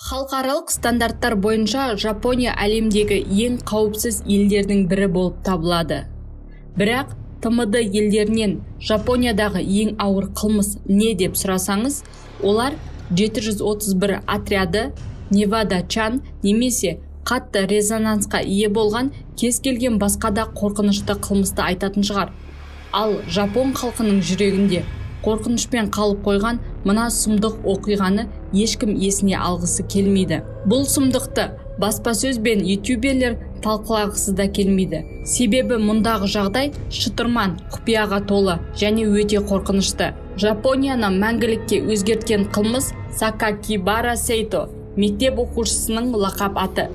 Халықаралық стандарттар бойынша Жапония әлемдегі ең қауіпсіз елдердің бірі болып табылады. Бірақ ТМД елдерінен Жапониядағы ең ауыр қылмыс не деп сұрасаңыз, олар 731 отряды, Невада-чан немесе қатты резонансқа ие болған кез келген басқа да қорқынышты қылмысты айтатын шығар. Ал Жапон халқының жүрегінде қорқынышпен қалып қойған мына сұмдық оқиғаны ешкім есіне алғысы келмейді. Бұл сұмдықты баспасөз бен ютуберлер талқылағысы да келмейді. Себебі мұндағы жағдай шытырман, құпияға толы және өте қорқынышты. Жапонияны мәңгілікке өзгерткен қылмыс Сакакибара Сейто, мектеп оқушысының лақап аты.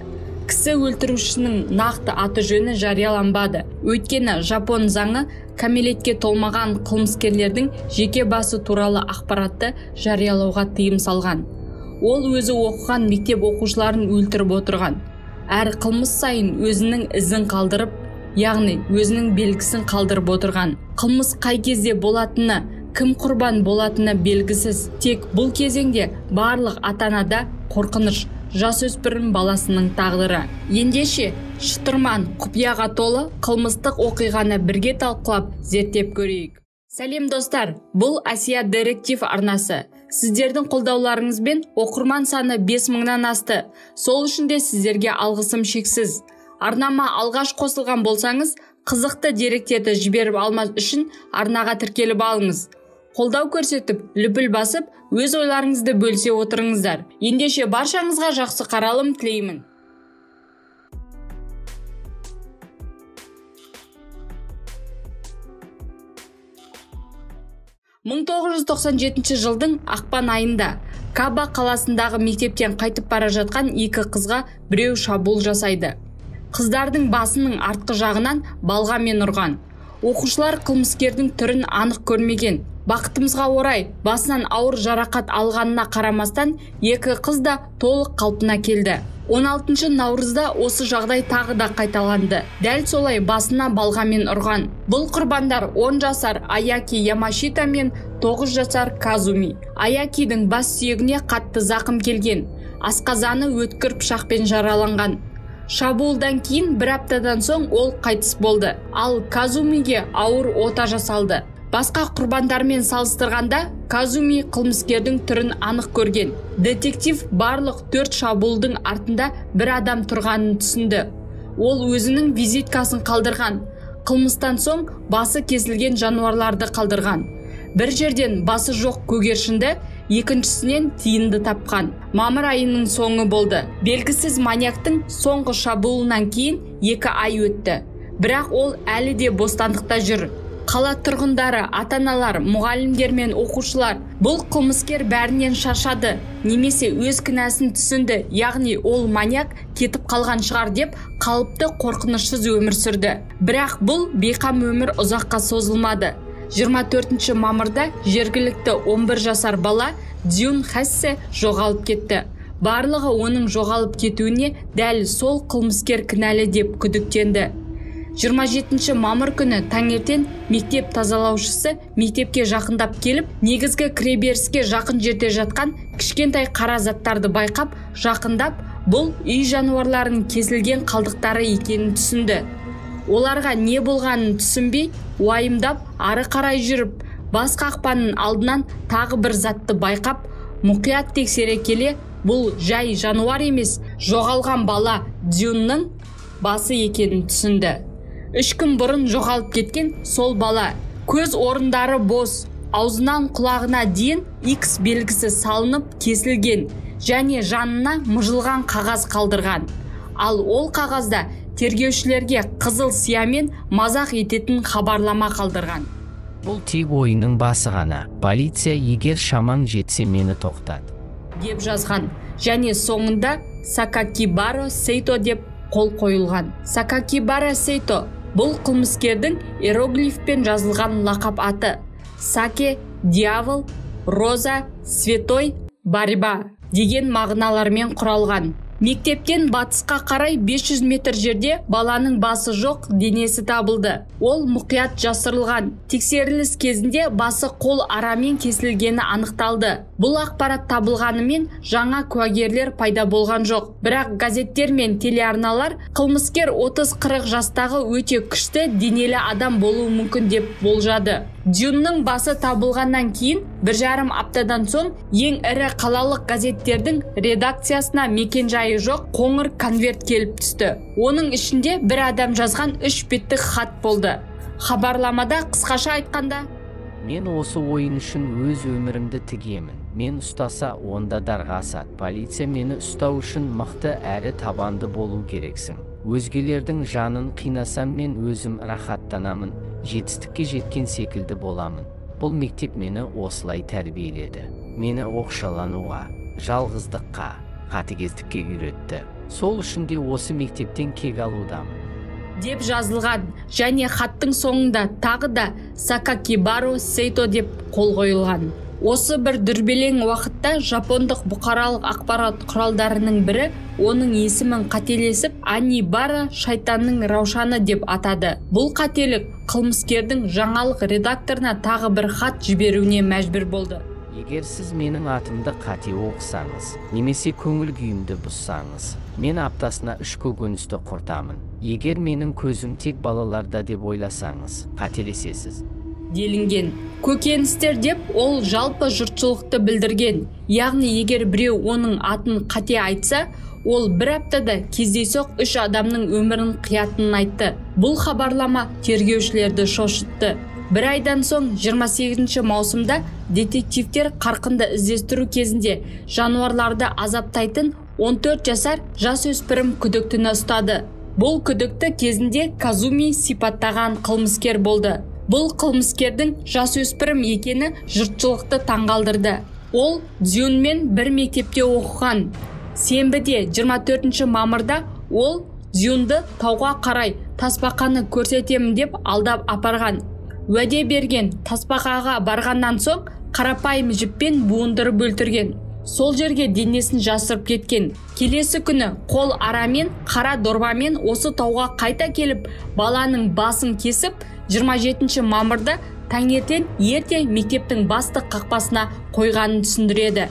Кісі өлтірушінің нақты аты жөні жарияланбады. Өйткені Жапон заңы кәмелетке толмаған қылмыскерлердің жеке басы туралы ақпаратты жариялауға тыйым салған. Ол өзі оқыған мектеп оқушыларын өлтіріп отырған. Әр қылмыс сайын өзінің ізін қалдырып, яғни өзінің белгісін қалдырып отырған. Қылмыс қай кезде болатыны, кім құрбан болатыны белгісіз. Тек бұл кезеңде барлық ата-анада қорқыныш, жасөспірім баласының тағдыры. Ендеше шытырман, құпияға толы қылмыстық оқиғаны бірге талқылап, зерттеп көрейік. Сәлем достар, бұл Асия Директив арнасы. Сіздердің қолдауларыңызбен оқырман саны 5000-нан асты. Сол үшін де сіздерге алғысым шексіз. Арнама алғаш қосылған болсаңыз, қызықты деректерді жіберіп алмас үшін арнаға тіркеліп алыңыз. Қолдау көрсетіп, лүпіл басып, өз ойларыңызды бөлісе отырыңыздар. Ендеше баршаңызға жақсы қаралым тілеймін. «1997 жылдың ақпан айында Каба қаласындағы мектептен қайтып бара жатқан екі қызға біреу шабуыл жасайды. Қыздардың басының артқы жағынан балғамен ұрған. Оқушылар қылмыскердің түрін анық көрмеген. Бақытымызға орай, басынан ауыр жарақат алғанына қарамастан, екі қыз да толық қалпына келді. 16 наурызда осы жағдай тағы да қайталанды. Дәл солай басына балғамен ұрған. Бұл құрбандар 10 жасар Аяки Ямашита мен 9 жасар Казуми. Аякидің бас сүйегіне қатты зақым келген. Асқазаны өткір пышақпен жараланған. Шабуылдан кейін бір аптадан соң ол қайтыс болды. Ал Казумиге ауыр ота жасалды. Басқа құрбандармен салыстырғанда, Казуми қылмыскердің түрін анық көрген. Детектив барлық 4 шабуылдың артында бір адам тұрғанын түсінді. Ол өзінің визиткасын қалдырған. Қылмыстан соң басы кесілген жануарларды қалдырған. Бір жерден басы жоқ көгершінді, екіншісінен тиынды тапқан. Мамыр айының соңы болды. Белгісіз маньяктың соңғы шабуылынан кейін 2 ай өтті. Бірақ ол әлі де бостандықта жүр. Қала тұрғындары, ата-аналар, мұғалімдер мен оқушылар бұл қылмыскер бәрінен шаршады, немесе өз кінәсін түсінді, яғни ол маньяк кетіп қалған шығар деп қалыпты қорқынышсыз өмір сүрді. Бірақ бұл бейқам өмір ұзаққа созылмады. 24 мамырда жергілікті 11 жасар бала Дзюн Хассе жоғалып кетті. Барлығы оның жоғалып кетуіне дәл сол қылмыскер кінәлі деп күдіктенді. 27 мамыр күні таңертең мектеп тазалаушысы мектепке жақындап келіп, негізгі кіреберіске жақын жерде жатқан кішкентай қара заттарды байқап, жақындап, бұл үй жануарларының кесілген қалдықтары екенін түсінді. Оларға не болғанын түсінбей, уайымдап, ары қарай жүріп, бас қақпаның алдынан тағы бір затты байқап, мұқият тексере келе, бұл жай жануар емес, жоғалған бала Дзюнның басы екенін түсінді. 3 күн бұрын жоғалып кеткен сол бала. Көз орындары бос, аузынан құлағына дейін X белгісі салынып кесілген және жанына мұжылған қағаз қалдырған. Ал ол қағазда тергеушілерге қызыл сиямен мазақ ететін хабарлама қалдырған. Бұл тек ойының басы ғана. Полиция егер шамаң жетсе мені тоқтат деп жазған. Және соңында Сакакибара Сейто деп қол қойылған. Сакакибара Сейто бұл қылмыскердің иероглифпен жазылған лақап аты. Саке, дьявол, роза, святой, борьба деген мағыналармен құралған. Мектептен батысқа қарай 500 метр жерде баланың басы жоқ денесі табылды. Ол мұқият жасырылған. Тексеріліс кезінде басы қол арамен кесілгені анықталды. Бұл ақпарат табылғанымен жаңа куәгерлер пайда болған жоқ. Бірақ газеттер мен телеарналар қылмыскер 30-40 жастағы өте күшті денелі адам болуы мүмкін деп болжады. Джунның басы табылғаннан кейін 1,5 аптадан соң ең ірі қалалық газеттердің редакциясына мекенжайы жоқ қоңыр конверт келіп түсті. Оның ішінде бір адам жазған 3 беттік хат болды. Хабарламада қысқаша айтқанда: мен осы ойын үшін өз өмірімді тігемін. Мен ұстаса, онда дарға асады. Полиция мені ұстау үшін мықты әрі табанды болу керексің. Өзгелердің жанын қинасам, мен өзім рахаттанамын, жетістікке жеткен секілді боламын. Бұл мектеп мені осылай тәрбиеледі. Мені оқшалануға, жалғыздыққа, қатыгездікке үйретті. Сол үшін де осы мектептен кек алудамын деп жазылған, және хаттың соңында тағы да Сакакибару Сейто деп қол қойылған. Осы бір дүрбелең уақытта жапондық бұқаралық ақпарат құралдарының бірі оның есімін қателесіп Анибара шайтанның раушаны деп атады. Бұл қателік қылмыскердің жаңалық редакторына тағы бір хат жіберуіне мәжбүр болды. Егер сіз менің атымды қате оқысаңыз, немесе көңіл күйімді бұзсаңыз, мен аптасына 3 көкөністі құртамын. Егер менің көзім тек балаларда деп ойласаңыз, қателесесіз делінген. Көкөністер деп ол жалпы жұртшылықты білдірген. Яғни егер біреу оның атын қате айтса, ол бір аптада кездейсоқ 3 адамның өмірін қиятынын айтты. Бұл хабарлама тергеушілерді шошытты. Бір айдан соң 28 маусымда детективтер қарқынды іздестіру кезінде жануарларды азаптайтын 14 жасар жасөспірім күдіктіні ұстады. Бұл күдікті кезінде Казуми сипаттаған қылмыскер болды. Бұл қылмыскердің жасөспірім екені жұртшылықты таңғалдырды. Ол Дзюнмен бір мектепте оқыған. Сенбіде 24 мамырда ол Дзюнды тауға қарай тасбақаны көрсетемін деп алдап апарған. Уәде берген тасбақаға барғаннан соң қарапайым жіппен буындырып өлтірген. Сол жерге денесін жасырып кеткен. Келесі күні қол арамен, қара дорбамен осы тауға қайта келіп, баланың басын кесіп, 27 мамырда таңертең ерте мектептің бастық қақпасына қойғанын түсіндіреді.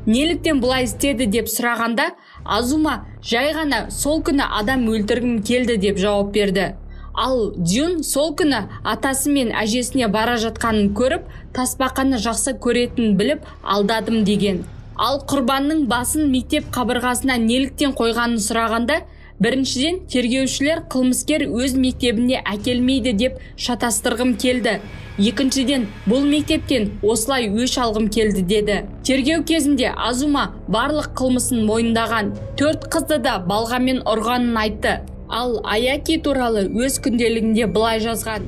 Неліктен бұлай істеді деп сұрағанда, Азума жай ғана сол күні адам өлтіргім келді деп жауап берді. Ал Дзюн сол күні атасы мен әжесіне бара жатқанын көріп, тасбақаны жақсы көретінін біліп алдадым деген. Ал құрбанның басын мектеп қабырғасына неліктен қойғанын сұрағанда, біріншіден тергеушілер қылмыскер өз мектебіне әкелмейді деп шатастырғым келді. Екіншіден, бұл мектептен осылай өш алғым келді деді. Тергеу кезінде Азума барлық қылмысын мойындаған, 4 қызды да балғамен ұрғанын айтты. Ал Аяки туралы өз күнделігінде былай жазған: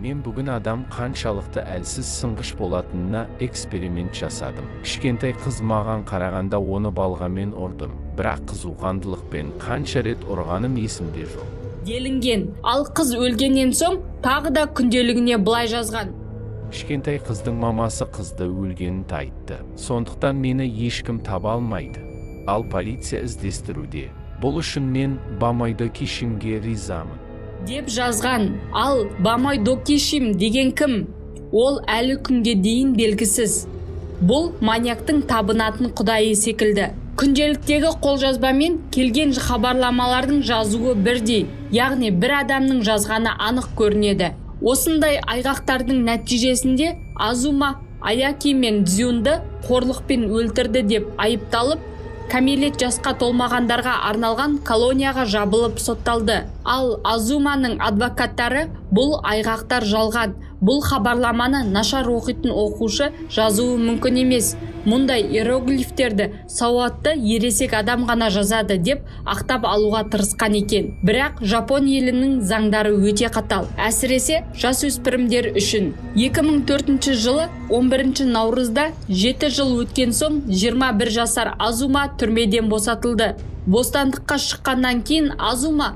мен бүгін адам қаншалықты әлсіз сынғыш болатынына эксперимент жасадым. Кішкентай қыз маған қарағанда оны балғамен ұрдым, бірақ қызуқандылықпен қанша рет ұрғаным есімде жоқ делінген. Ал қыз өлгеннен соң тағы да күнделігіне былай жазған: кішкентай қыздың мамасы қызды өлгенін айтты. Сондықтан мені ешкім таба алмайды. Ал полиция іздестіруде. Бұл үшін мен Бамайдо Кишимге ризамын деп жазған. Ал Бамайдо Кишим деген кім? Ол әлі күнге дейін белгісіз. Бұл маньяктың табынатын құдайы секілді. Күнделіктегі қолжазбамен келген хабарламалардың жазуы бірдей, яғни бір адамның жазғаны анық көрінеді. Осындай айғақтардың нәтижесінде Азума Аяки мен Дзюнды қорлықпен өлтірді деп айыпталып, кәмелет жасқа толмағандарға арналған колонияға жабылып сотталды. Ал Азуманың адвокаттары бұл айғақтар жалған, бұл хабарламаны нашар оқитын оқушы жазуы мүмкін емес, мұндай иероглифтерді сауатты ересек адам ғана жазады деп ақтап алуға тырысқан екен. Бірақ Жапон елінің заңдары өте қатал, әсіресе жасөспірімдер үшін. 2004 жылы 11 наурызда 7 жыл өткен соң 21 жасар Азума түрмеден босатылды. Бостандыққа шыққаннан кейін Азума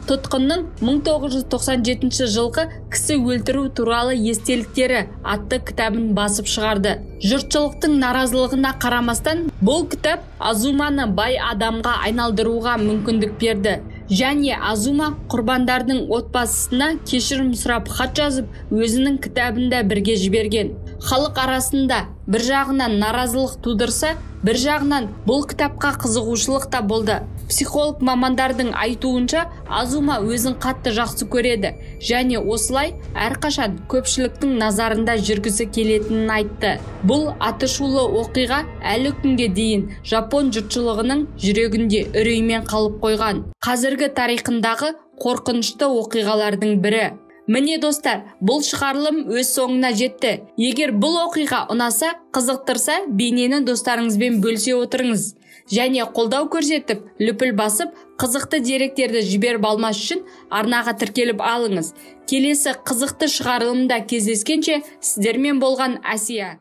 тұтқынның 1997 жылғы кісі өлтіру туралы естеліктері атты кітабын басып шығарды. Жұртшылықтың наразылығына қарамастан, бұл кітап Азуманы бай адамға айналдыруға мүмкіндік берді. Және Азума құрбандардың отбасысына кешірім сұрап хат жазып, өзінің кітабында бірге жіберген. Халық арасында бір жағынан наразылық тудырса, бір жағынан бұл кітапқа қызығушылық та болды. Психолог мамандардың айтуынша, Азума өзін қатты жақсы көреді және осылай әрқашан көпшіліктің назарында жүргісі келетінін айтты. Бұл атышулы оқиға әлі күнге дейін жапон жұртшылығының жүрегінде үреймен қалып қойған. Қазіргі тарихындағы қорқынышты оқиғалардың бірі. Міне достар, бұл шығарылым өз соңына жетті. Егер бұл оқиға ұнаса, қызықтырса, бейнені достарыңызбен бөлісе отырыңыз. Және қолдау көрсетіп, лүпіл басып, қызықты деректерді жіберіп алмас үшін арнаға тіркеліп алыңыз. Келесі қызықты шығарылымда кездескенше сіздермен болған Асия.